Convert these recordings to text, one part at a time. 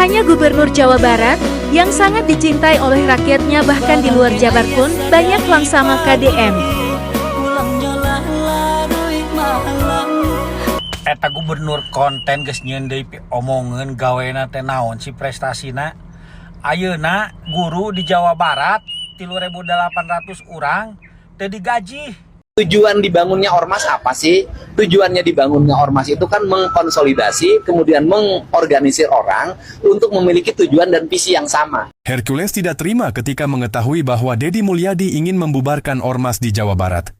hanya Gubernur Jawa Barat yang sangat dicintai oleh rakyatnya, bahkan di luar Jabar pun banyak langsama KDM. Eta gubernur konten geus nyendei omongeun gawena teh naon si prestasina. Ayeuna guru di Jawa Barat 3.800 urang teu digaji. Tujuan dibangunnya ormas apa sih? Tujuannya dibangunnya ormas itu kan mengkonsolidasi, kemudian mengorganisir orang untuk memiliki tujuan dan visi yang sama. Hercules tidak terima ketika mengetahui bahwa Deddy Mulyadi ingin membubarkan ormas di Jawa Barat.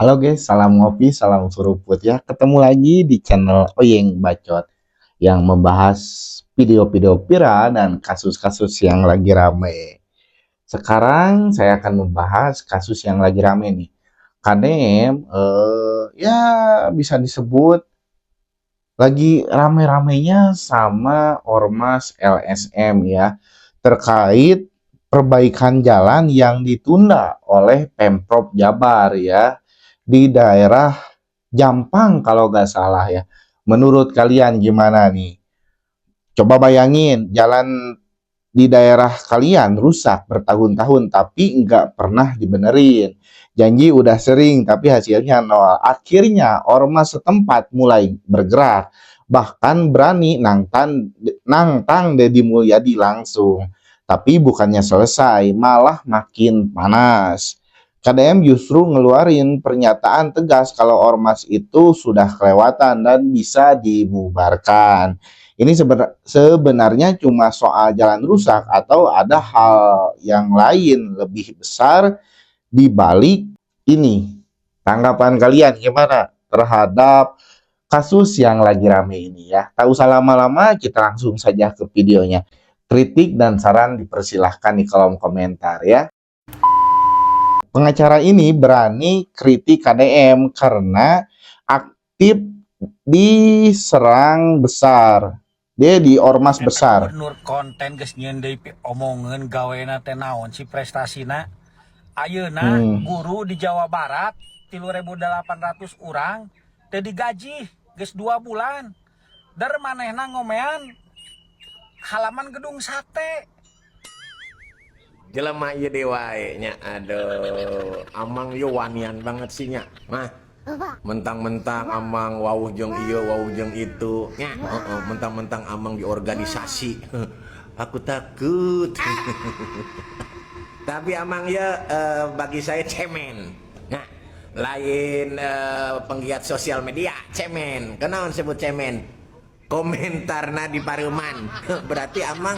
Halo guys, salam ngopi, salam suruput ya. Ketemu lagi di channel Oyeng Bacot yang membahas video-video viral dan kasus-kasus yang lagi rame. Sekarang saya akan membahas kasus yang lagi rame nih. KDM ya bisa disebut lagi rame-ramenya sama ormas LSM ya, terkait perbaikan jalan yang ditunda oleh Pemprov Jabar ya di daerah Jampang kalau nggak salah ya. Menurut kalian gimana nih? Coba bayangin, jalan di daerah kalian rusak bertahun-tahun tapi nggak pernah dibenerin. Janji udah sering tapi hasilnya nol. Akhirnya ormas setempat mulai bergerak. Bahkan berani nantang Deddy Mulyadi langsung. Tapi bukannya selesai, malah makin panas. KDM justru ngeluarin pernyataan tegas kalau ormas itu sudah kelewatan dan bisa dibubarkan. Ini sebenarnya cuma soal jalan rusak atau ada hal yang lain lebih besar di balik ini? Tanggapan kalian gimana terhadap kasus yang lagi rame ini ya? Tak usah lama-lama, kita langsung saja ke videonya. Kritik dan saran dipersilahkan di kolom komentar ya. Pengacara ini berani kritik KDM karena aktif diserang besar. Dia di ormas besar. Gubernur konten geus nyendei omongeun gawena teh naon si prestasina. Ayeuna guru di Jawa Barat 3.800 urang teu digaji geus 2 bulan. Dar manehna ngomean halaman gedung sate. Jelema ieu dewa nya, aduh, amang ieu wanian banget sih nya. Mah mentang-mentang amang wawuh jeung ieu wawuh jeung itu nya, mentang-mentang amang di organisasi. Aku takut. Tapi amang ya bagi saya cemen. Nah, lain penggiat sosial media cemen. Kenaon sebut cemen? Komentarna di pareuman. Berarti amang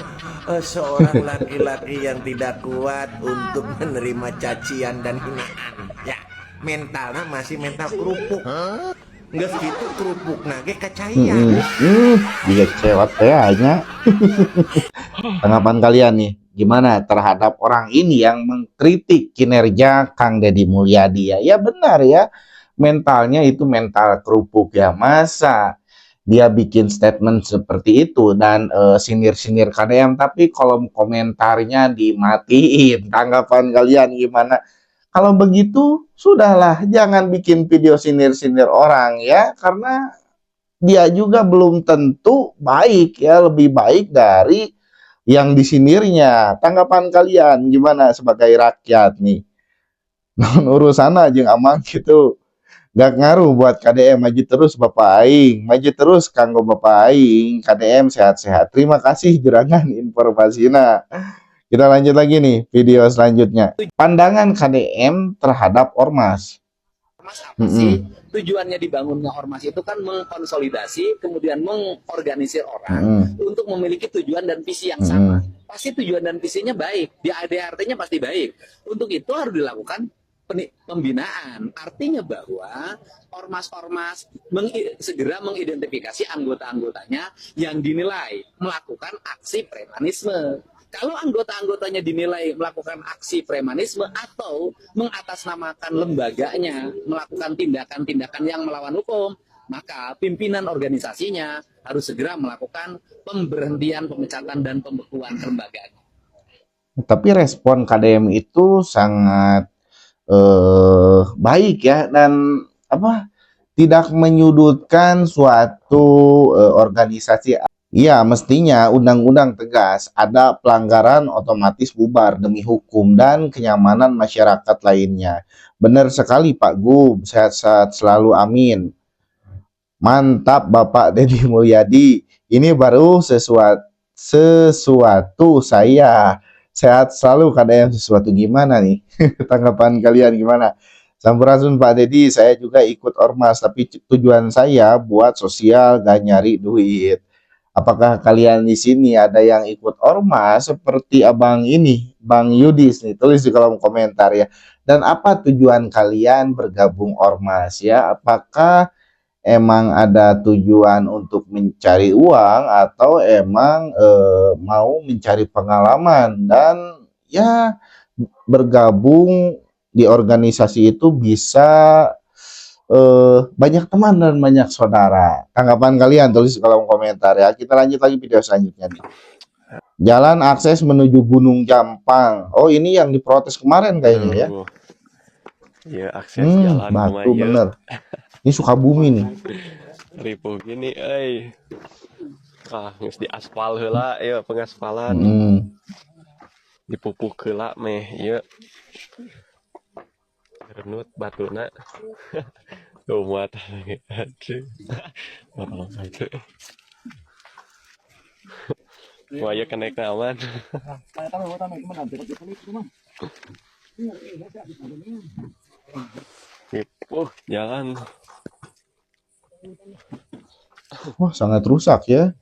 seorang laki-laki yang tidak kuat untuk menerima cacian dan hinaan. Ya, mentalnya masih mental kerupuk. Nggak segitu kerupuk nage kacayan. Dia cewek kayaknya. Tanggapan kalian nih gimana terhadap orang ini yang mengkritik kinerja Kang Deddy Mulyadi ya? Ya benar ya, mentalnya itu mental kerupuk ya. Masa dia bikin statement seperti itu dan sinir-sinir KDM tapi kolom komentarnya dimatiin. Tanggapan kalian gimana? Kalau begitu sudahlah, jangan bikin video sinir-sinir orang ya, karena dia juga belum tentu baik ya, lebih baik dari yang disinirnya. Tanggapan kalian gimana sebagai rakyat nih? Non urusan aja amang gitu. Gak ngaruh buat KDM, maju terus Bapak Aing, maju terus kanggo Bapak Aing, KDM sehat-sehat. Terima kasih jurangan informasinya. Kita lanjut lagi nih video selanjutnya. Pandangan KDM terhadap ormas. Ormas apa sih? Tujuannya dibangunnya ormas itu kan mengkonsolidasi, kemudian mengorganisir orang untuk memiliki tujuan dan visi yang sama. Pasti tujuan dan visinya baik, dia ada artinya pasti baik. Untuk itu harus dilakukan pembinaan. Artinya bahwa ormas-ormas segera mengidentifikasi anggota-anggotanya yang dinilai melakukan aksi premanisme. Kalau anggota-anggotanya dinilai melakukan aksi premanisme atau mengatasnamakan lembaganya melakukan tindakan-tindakan yang melawan hukum, maka pimpinan organisasinya harus segera melakukan pemberhentian, pemecatan, dan pembekuan kelembagaan. Tapi respon KDM itu sangat baik ya, dan apa, tidak menyudutkan suatu organisasi. Iya, mestinya undang-undang tegas, ada pelanggaran otomatis bubar demi hukum dan kenyamanan masyarakat lainnya. Benar sekali Pak Gub, sehat-sehat selalu, amin. Mantap Bapak Deddy Mulyadi, ini baru sesuatu saya. Sehat selalu KDM, sesuatu gimana nih? Tanggapan kalian gimana? Sampurasun Pak Deddy, saya juga ikut ormas, tapi tujuan saya buat sosial, gak nyari duit. Apakah kalian di sini ada yang ikut ormas seperti abang ini, Bang Yudis nih? Tulis di kolom komentar ya. Dan apa tujuan kalian bergabung ormas ya? Apakah emang ada tujuan untuk mencari uang atau emang mau mencari pengalaman, dan ya bergabung di organisasi itu bisa banyak teman dan banyak saudara. Tanggapan kalian tulis di kolom komentar ya. Kita lanjut lagi video selanjutnya nih. Jalan akses menuju Gunung Jampang. Oh, ini yang diprotes kemarin kayaknya ya. Iya, akses jalan Batu bener. Ini Sukabumi nih. ripuh gini, geus di aspal heula, ya pengaspalan. Dipupuh heula meh, ieu. Renut batuna. Muat. Aduh. Wah, ya kenek aman. Jalan. Wah, sangat rusak ya.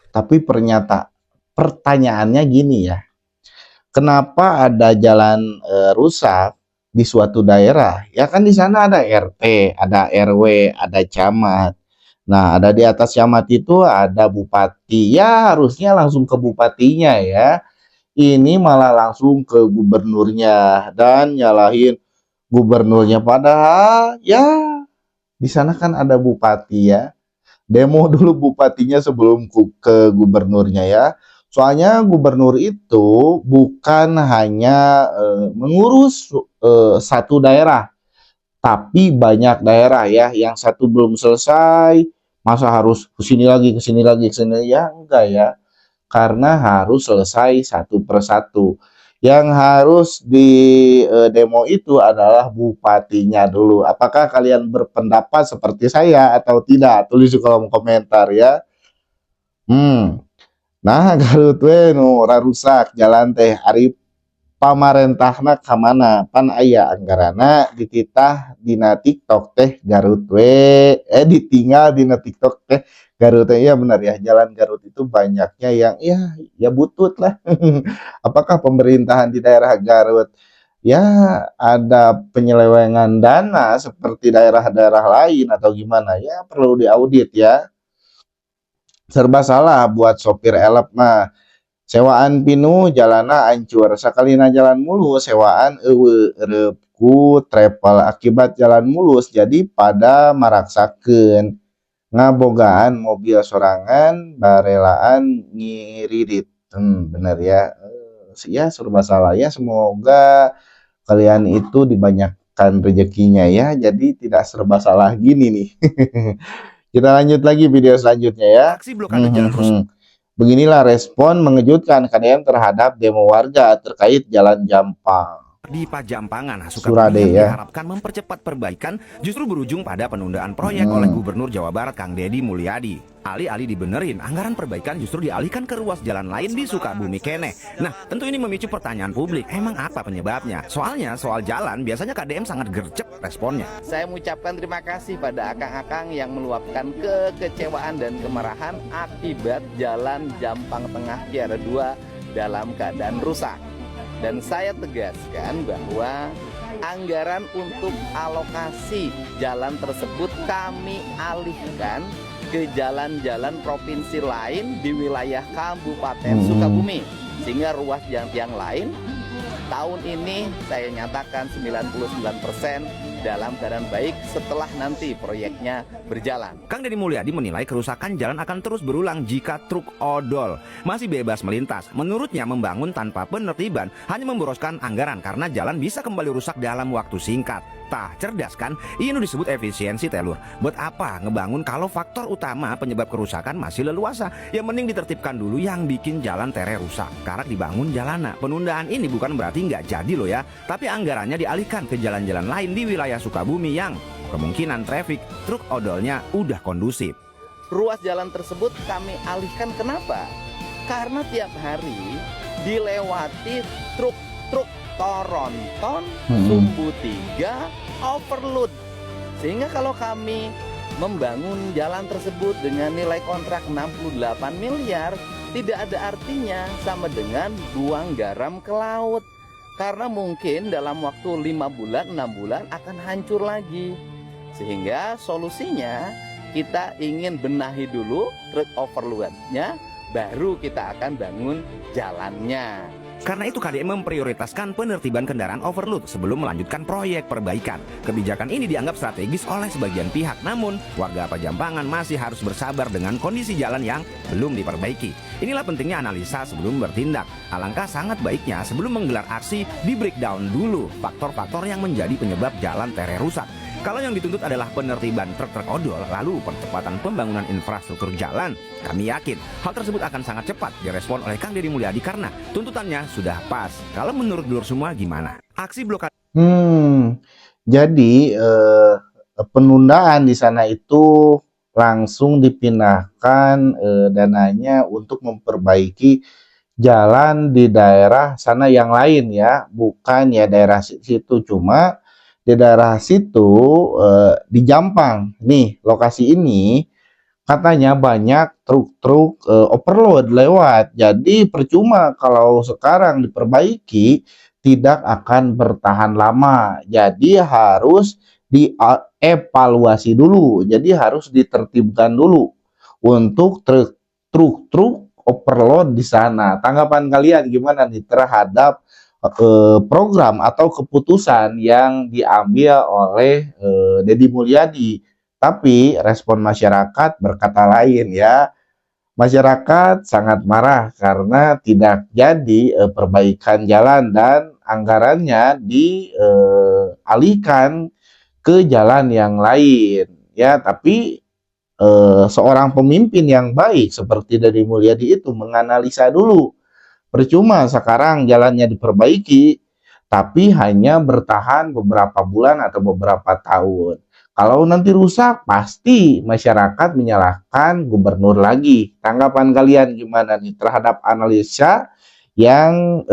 Tapi pertanyaannya gini ya. Kenapa ada jalan rusak di suatu daerah? Ya kan di sana ada RT, ada RW, ada camat. Nah, ada di atas camat itu ada bupati. Ya, harusnya langsung ke bupatinya ya. Ini malah langsung ke gubernurnya dan nyalahin gubernurnya, padahal ya di sana kan ada bupati ya. Demo dulu bupatinya sebelum ke gubernurnya ya. Soalnya gubernur itu bukan hanya mengurus satu daerah, tapi banyak daerah ya. Yang satu belum selesai, masa harus kesini lagi, kesini lagi, kesini ya, enggak ya. Karena harus selesai satu persatu. Yang harus di demo itu adalah bupatinya dulu. Apakah kalian berpendapat seperti saya atau tidak? Tulis di kolom komentar ya. Nah, Garut we nu rusak jalan teh, ari pamarentahna ka mana? Pan aya anggarana dititah dina TikTok teh Garut we, ditinggal dina TikTok teh Garut teh. Iya benar ya, jalan Garut itu banyaknya yang ya butut lah. Apakah pemerintahan di daerah Garut ya ada penyelewengan dana seperti daerah-daerah lain atau gimana? Ya perlu diaudit ya. Serba salah buat sopir elep mah. Sewaan pinu jalana hancur, sakalina jalan mulus sewaan eueuh travel akibat jalan mulus, jadi pada maraksakeun ngabogaan mobil sorangan barelaan ngiridit. Bener ya. Ya serba salah ya, semoga kalian itu dibanyakkan rezekinya ya, jadi tidak serba salah gini nih. Kita lanjut lagi video selanjutnya ya. Aksi blokade jalan rusak. Beginilah respon mengejutkan KDM terhadap demo warga terkait Jalan Jampang Di Pajampangan, Surade Sukabumi ya. diharapkan mempercepat perbaikan justru berujung pada penundaan proyek oleh Gubernur Jawa Barat Kang Deddy Mulyadi. Alih-alih dibenerin, anggaran perbaikan justru dialihkan ke ruas jalan lain di Sukabumi kene. Nah, tentu ini memicu pertanyaan publik, emang apa penyebabnya? Soalnya soal jalan biasanya KDM sangat gercep responnya. Saya mengucapkan terima kasih pada akang-akang yang meluapkan kekecewaan dan kemarahan akibat jalan Jampang Tengah Kiara 2 dalam keadaan rusak. Dan saya tegaskan bahwa anggaran untuk alokasi jalan tersebut kami alihkan ke jalan-jalan provinsi lain di wilayah Kabupaten Sukabumi, sehingga ruas jalan yang lain tahun ini saya nyatakan 99% dalam keadaan baik setelah nanti proyeknya berjalan. Kang Deddy Mulyadi menilai kerusakan jalan akan terus berulang jika truk odol masih bebas melintas. Menurutnya membangun tanpa penertiban hanya memboroskan anggaran karena jalan bisa kembali rusak dalam waktu singkat. Tah, cerdas kan? Ini disebut efisiensi telur. Buat apa ngebangun kalau faktor utama penyebab kerusakan masih leluasa? Yang mending ditertibkan dulu yang bikin jalan tere rusak. Karak dibangun jalana. Penundaan ini bukan berarti nggak jadi loh ya, tapi anggarannya dialihkan ke jalan-jalan lain di wilayah Sukabumi yang kemungkinan traffic truk odolnya udah kondusif. Ruas jalan tersebut kami alihkan kenapa? Karena tiap hari dilewati truk-truk Toronton, Sumbu 3, overload. Sehingga kalau kami membangun jalan tersebut dengan nilai kontrak 68 miliar, tidak ada artinya sama dengan buang garam ke laut. Karena mungkin dalam waktu 5 bulan, 6 bulan akan hancur lagi. Sehingga solusinya kita ingin benahi dulu truk overloadnya, baru kita akan bangun jalannya. Karena itu KDM memprioritaskan penertiban kendaraan overload sebelum melanjutkan proyek perbaikan. Kebijakan ini dianggap strategis oleh sebagian pihak, namun warga Pajampangan masih harus bersabar dengan kondisi jalan yang belum diperbaiki. Inilah pentingnya analisa sebelum bertindak. Alangkah sangat baiknya sebelum menggelar aksi di breakdown dulu faktor-faktor yang menjadi penyebab jalan tere rusak. Kalau yang dituntut adalah penertiban truk-truk odol, lalu percepatan pembangunan infrastruktur jalan, kami yakin hal tersebut akan sangat cepat direspon oleh Kang Deddy Mulyadi karena tuntutannya sudah pas. Kalau menurut dulur semua gimana? Aksi blokade. Jadi penundaan di sana itu langsung dipindahkan dananya untuk memperbaiki jalan di daerah sana yang lain ya, bukan ya daerah situ. Cuma di daerah situ di Jampang nih, lokasi ini katanya banyak truk-truk overload lewat. Jadi percuma kalau sekarang diperbaiki, tidak akan bertahan lama. Jadi harus dievaluasi dulu. Jadi harus ditertibkan dulu untuk truk-truk overload di sana. Tanggapan kalian gimana nih terhadap program atau keputusan yang diambil oleh Deddy Mulyadi? Tapi respon masyarakat berkata lain ya. Masyarakat sangat marah karena tidak jadi perbaikan jalan dan anggarannya dialihkan ke jalan yang lain ya. Tapi seorang pemimpin yang baik seperti Deddy Mulyadi itu menganalisa dulu. Percuma sekarang jalannya diperbaiki, tapi hanya bertahan beberapa bulan atau beberapa tahun. Kalau nanti rusak, pasti masyarakat menyalahkan gubernur lagi. Tanggapan kalian gimana nih terhadap analisa yang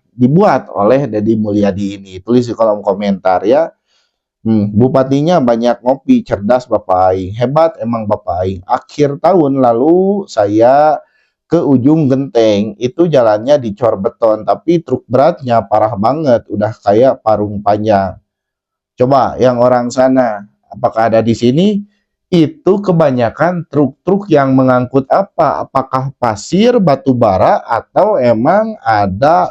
dibuat oleh Deddy Mulyadi ini? Tulis di kolom komentar ya. Bupatinya banyak ngopi, cerdas Bapak Aing. Hebat emang Bapak Aing. Akhir tahun lalu saya ke ujung genteng, itu jalannya dicor beton, tapi truk beratnya parah banget, udah kayak parung panjang. Coba yang orang sana, apakah ada di sini? Itu kebanyakan truk-truk yang mengangkut apa? Apakah pasir, batu bara, atau emang ada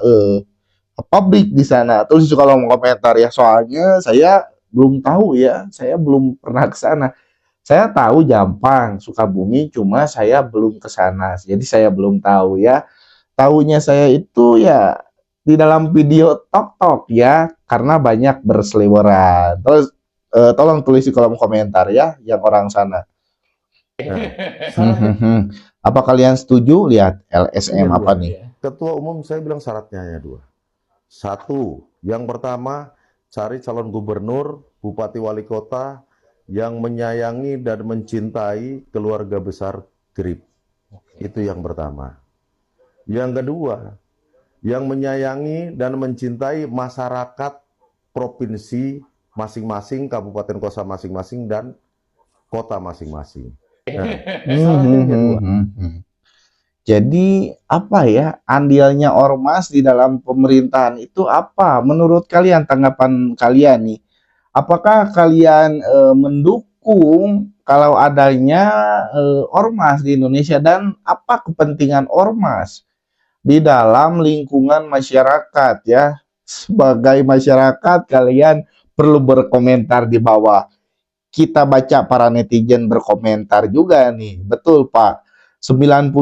pabrik di sana? Tulis di kolom komentar ya, soalnya saya belum tahu ya, saya belum pernah ke sana. Saya tahu Jampang, Sukabumi, cuma saya belum ke sana. Jadi saya belum tahu ya. Tahunya saya itu ya di dalam video tok-tok ya, karena banyak berseliweran. Terus tolong tulis di kolom komentar ya, yang orang sana. Apa kalian setuju? Lihat LSM apa nih? Ketua Umum saya bilang syaratnya hanya 2. 1, yang pertama cari calon gubernur, bupati, wali kota yang menyayangi dan mencintai keluarga besar GRIP. Itu yang pertama. Yang kedua, yang menyayangi dan mencintai masyarakat provinsi masing-masing, kabupaten kota masing-masing, dan kota masing-masing. Jadi apa ya andilnya ormas di dalam pemerintahan itu apa? Menurut kalian, tanggapan kalian nih? Apakah kalian mendukung kalau adanya ormas di Indonesia dan apa kepentingan ormas? di dalam lingkungan masyarakat ya. Sebagai masyarakat kalian perlu berkomentar di bawah. Kita baca para netizen berkomentar juga nih. Betul Pak. 95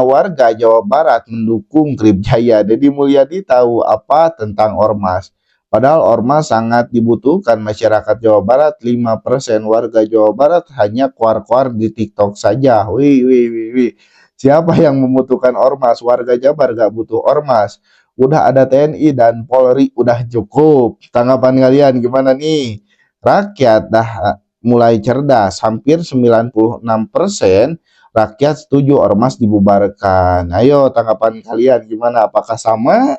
warga Jawa Barat mendukung Tripjaya. Deddy Mulyadi tahu apa tentang ormas? Padahal ormas sangat dibutuhkan masyarakat Jawa Barat. 5% warga Jawa Barat hanya kuar-kuar di TikTok saja. Wih. Siapa yang membutuhkan ormas? Warga Jabar gak butuh ormas. Udah ada TNI dan Polri, udah cukup. Tanggapan kalian gimana nih? Rakyat dah mulai cerdas. Hampir 96% rakyat setuju ormas dibubarkan. Ayo tanggapan kalian gimana? Apakah sama?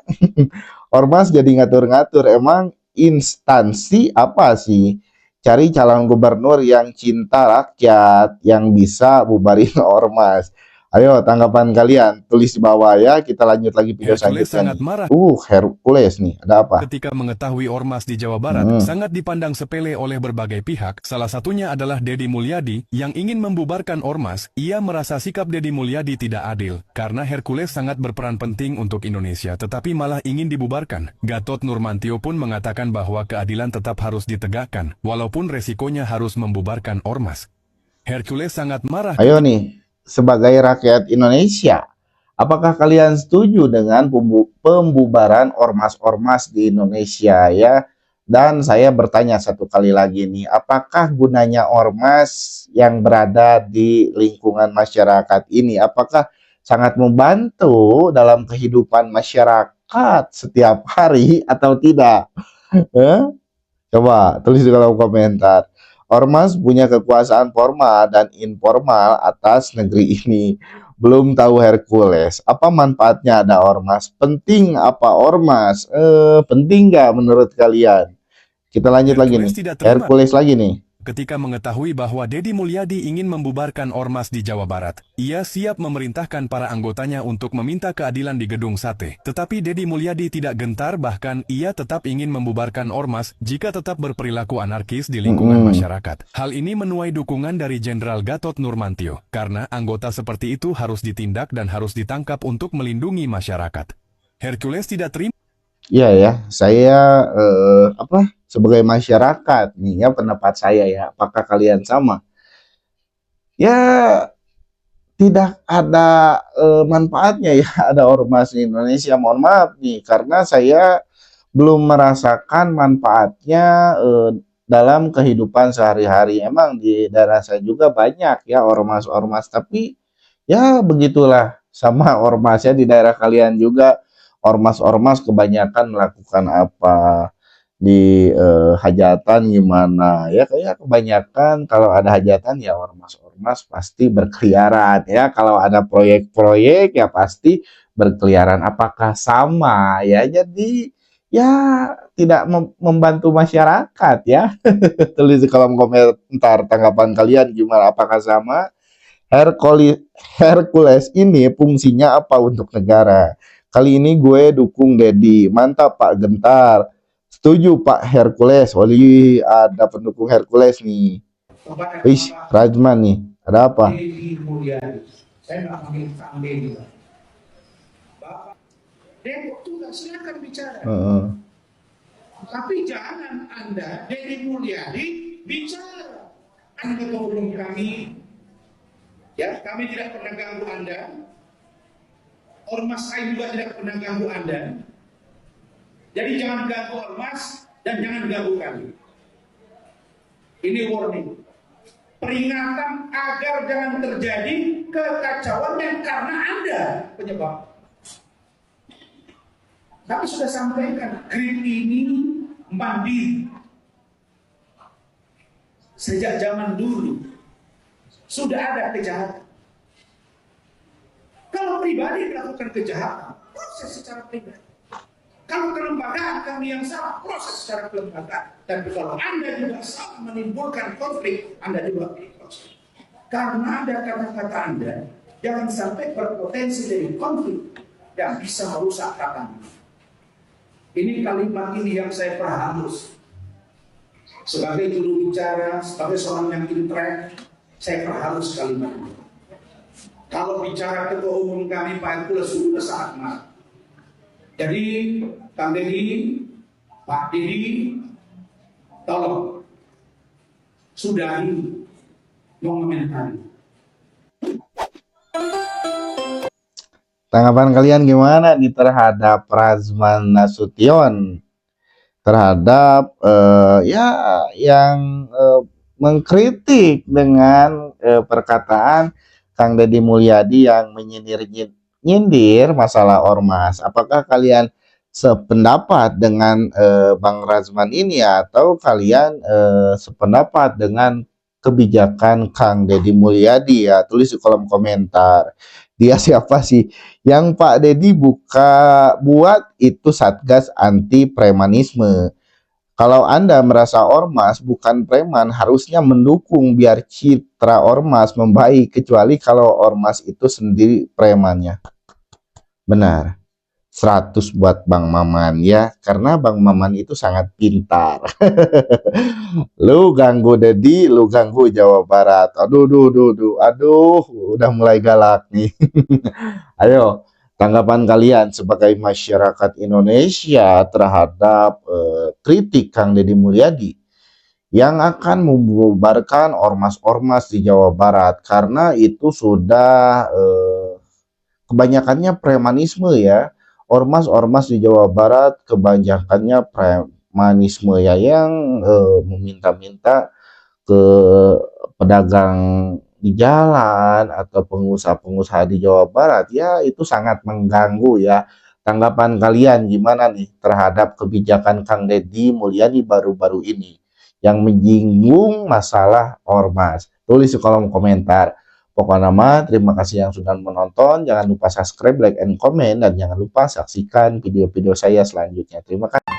Ormas jadi ngatur-ngatur. Emang instansi apa sih? Cari calon gubernur yang cinta rakyat, yang bisa bubarin ormas. Ayo tanggapan kalian tulis di bawah ya. Kita lanjut lagi video Hercules selanjutnya. sangat marah Hercules nih, ada apa? ketika mengetahui ormas di Jawa Barat sangat dipandang sepele oleh berbagai pihak. Salah satunya adalah Deddy Mulyadi yang ingin membubarkan ormas. Ia merasa sikap Deddy Mulyadi tidak adil karena Hercules sangat berperan penting untuk Indonesia tetapi malah ingin dibubarkan. Gatot Nurmantio pun mengatakan bahwa keadilan tetap harus ditegakkan walaupun resikonya harus membubarkan ormas. Hercules sangat marah. Ayo nih, sebagai rakyat Indonesia, apakah kalian setuju dengan pembubaran ormas-ormas di Indonesia ya? Dan saya bertanya satu kali lagi nih, apakah gunanya ormas yang berada di lingkungan masyarakat ini? Apakah sangat membantu dalam kehidupan masyarakat setiap hari atau tidak? Coba tulis di kolom komentar. Ormas punya kekuasaan formal dan informal atas negeri ini. Belum tahu Hercules. Apa manfaatnya ada ormas? Penting apa ormas? Penting nggak menurut kalian? Kita lanjut lagi nih. Hercules lagi nih. Ketika mengetahui bahwa Deddy Mulyadi ingin membubarkan ormas di Jawa Barat, ia siap memerintahkan para anggotanya untuk meminta keadilan di Gedung Sate. Tetapi Deddy Mulyadi tidak gentar, bahkan ia tetap ingin membubarkan ormas jika tetap berperilaku anarkis di lingkungan masyarakat. Hal ini menuai dukungan dari Jenderal Gatot Nurmantio, karena anggota seperti itu harus ditindak dan harus ditangkap untuk melindungi masyarakat. Hercules tidak terima. Iya ya, saya sebagai masyarakat nih ya, pendapat saya ya, apakah kalian sama? Ya tidak ada manfaatnya ya ada ormas di Indonesia, mohon maaf nih, karena saya belum merasakan manfaatnya dalam kehidupan sehari-hari. Emang di daerah saya juga banyak ya ormas-ormas, tapi ya begitulah, sama ormasnya di daerah kalian juga. Ormas-ormas kebanyakan melakukan apa di hajatan gimana ya, kayak kebanyakan kalau ada hajatan ya ormas-ormas pasti berkeliaran ya, kalau ada proyek-proyek ya pasti berkeliaran. Apakah sama ya? Jadi ya tidak membantu masyarakat ya. Tulis di kolom komentar tanggapan kalian gimana, apakah sama? Hercules ini fungsinya apa untuk negara? Kali ini gue dukung Deddy. Mantap Pak Gentar. Setuju Pak Hercules. Oli ada pendukung Hercules nih. Wih, Rajman nih. Ada apa? Saya nggak panggil Kang Deddy. Bapak Deddy juga silakan bicara. Tapi jangan Anda, Deddy Mulyadi, bicara. Anda tolong kami. Ya, kami tidak pernah ganggu Anda. Ormas saya juga tidak pernah ganggu Anda. Jadi jangan ganggu ormas dan jangan ganggu kami. Ini warning. Peringatan agar jangan terjadi kekacauan yang karena Anda penyebab. Kami sudah sampaikan, Green ini mandiri. Sejak zaman dulu sudah ada kejahatan. Kalau pribadi melakukan kejahatan, proses secara pribadi. Kalau kelembagaan kami yang salah, proses secara kelembagaan. Dan kalau Anda juga salah menimbulkan konflik, Anda juga proses. Karena ada kata-kata Anda, jangan sampai berpotensi dari konflik yang bisa merusak tatanan. Ini kalimat ini yang saya perhalus. Sebagai juru bicara, sebagai seorang yang intelek, saya perhalus kalimat ini. Kalau bicara ketua umum kami Pak Hercules sudah sangat marah. Jadi Kang Deddy, Pak Deddy, tolong sudahi mengomentari. Tanggapan kalian gimana nih terhadap Razman Nasution, terhadap ya yang mengkritik dengan perkataan Kang Deddy Mulyadi yang menyindir masalah ormas? Apakah kalian sependapat dengan Bang Razman ini, atau kalian sependapat dengan kebijakan Kang Deddy Mulyadi? Ya, tulis di kolom komentar. Dia siapa sih? Yang Pak Deddy buat itu Satgas Anti Premanisme. Kalau Anda merasa ormas bukan preman, harusnya mendukung biar citra ormas membaik, kecuali kalau ormas itu sendiri premannya. Benar. 100 buat Bang Maman ya, karena Bang Maman itu sangat pintar. Lu ganggu Deddy, lu ganggu Jawa Barat. Aduh, udah mulai galak nih. Ayo, tanggapan kalian sebagai masyarakat Indonesia terhadap kritik Kang Deddy Mulyadi yang akan membubarkan ormas-ormas di Jawa Barat, karena itu sudah kebanyakannya premanisme ya. Ormas-ormas di Jawa Barat kebanyakannya premanisme ya, yang meminta-minta ke pedagang di jalan atau pengusaha-pengusaha di Jawa Barat. Ya, itu sangat mengganggu ya. Tanggapan kalian gimana nih terhadap kebijakan Kang Deddy Mulyadi baru-baru ini yang menyinggung masalah ormas? Tulis di kolom komentar. Pokoknya terima kasih yang sudah menonton. Jangan lupa subscribe, like, and comment, dan jangan lupa saksikan video-video saya selanjutnya. Terima kasih.